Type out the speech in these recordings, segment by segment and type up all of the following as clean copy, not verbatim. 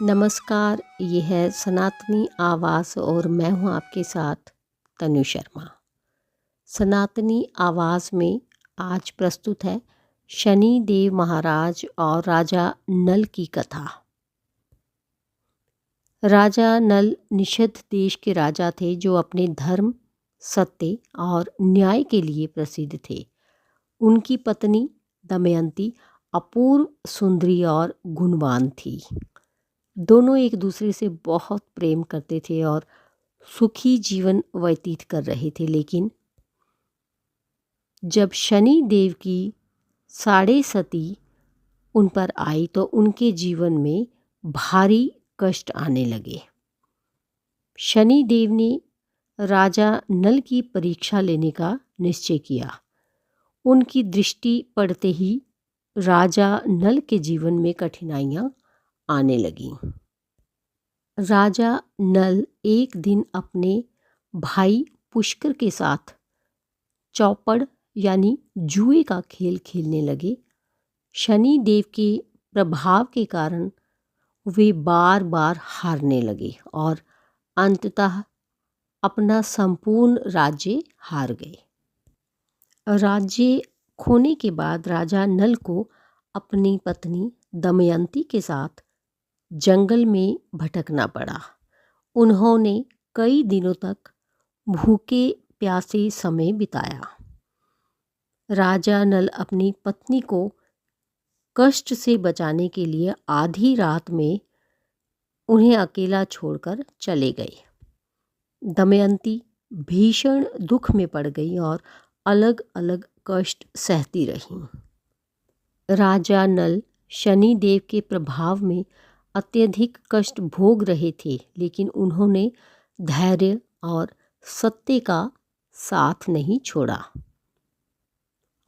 नमस्कार, ये है सनातनी आवाज़ और मैं हूँ आपके साथ तनु शर्मा। सनातनी आवाज़ में आज प्रस्तुत है शनि देव महाराज और राजा नल की कथा। राजा नल निषद देश के राजा थे जो अपने धर्म, सत्य और न्याय के लिए प्रसिद्ध थे। उनकी पत्नी दमयंती अपूर्व सुंदरी और गुणवान थी। दोनों एक दूसरे से बहुत प्रेम करते थे और सुखी जीवन व्यतीत कर रहे थे। लेकिन जब शनि देव की साढ़े सती उन पर आई तो उनके जीवन में भारी कष्ट आने लगे। शनि देव ने राजा नल की परीक्षा लेने का निश्चय किया। उनकी दृष्टि पड़ते ही राजा नल के जीवन में कठिनाइयाँ आने लगीं। राजा नल एक दिन अपने भाई पुष्कर के साथ चौपड़ यानी जुए का खेल खेलने लगे। शनि देव के प्रभाव के कारण वे बार बार हारने लगे और अंततः अपना संपूर्ण राज्य हार गए। राज्य खोने के बाद राजा नल को अपनी पत्नी दमयंती के साथ जंगल में भटकना पड़ा। उन्होंने कई दिनों तक भूखे प्यासे समय बिताया। राजा नल अपनी पत्नी को कष्ट से बचाने के लिए आधी रात में उन्हें अकेला छोड़कर चले गए। दमयंती भीषण दुख में पड़ गई और अलग अलग कष्ट सहती रहीं। राजा नल शनि देव के प्रभाव में अत्यधिक कष्ट भोग रहे थे, लेकिन उन्होंने धैर्य और सत्य का साथ नहीं छोड़ा।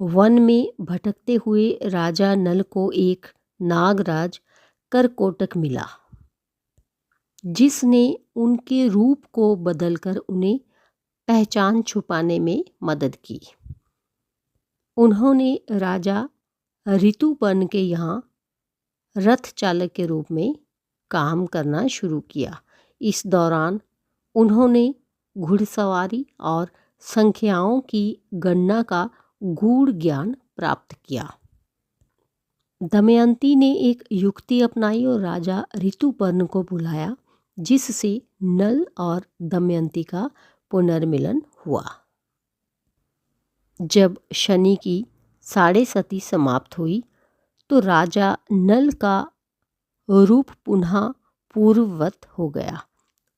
वन में भटकते हुए राजा नल को एक नागराज करकोटक मिला, जिसने उनके रूप को बदलकर उन्हें पहचान छुपाने में मदद की। उन्होंने राजा ऋतुपर्ण के यहाँ रथ चालक के रूप में काम करना शुरू किया। इस दौरान उन्होंने घुड़सवारी और संख्याओं की गणना का गूढ़ ज्ञान प्राप्त किया। दमयंती ने एक युक्ति अपनाई और राजा ऋतुपर्ण को बुलाया, जिससे नल और दमयंती का पुनर्मिलन हुआ। जब शनि की साढ़े सती समाप्त हुई तो राजा नल का रूप पुनः पूर्ववत हो गया।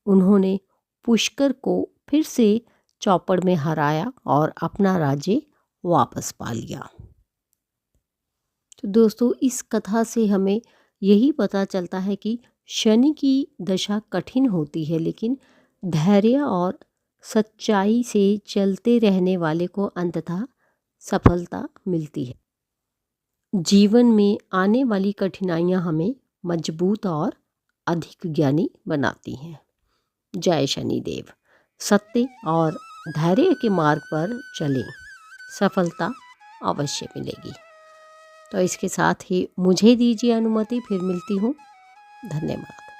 उन्होंने पुष्कर को फिर से चौपड़ में हराया और अपना राज्य वापस पा लिया। तो दोस्तों, इस कथा से हमें यही पता चलता है कि शनि की दशा कठिन होती है, लेकिन धैर्य और सच्चाई से चलते रहने वाले को अंततः सफलता मिलती है। जीवन में आने वाली कठिनाइयाँ हमें मजबूत और अधिक ज्ञानी बनाती हैं। जय शनिदेव। सत्य और धैर्य के मार्ग पर चलें, सफलता अवश्य मिलेगी। तो इसके साथ ही मुझे दीजिए अनुमति, फिर मिलती हूँ। धन्यवाद।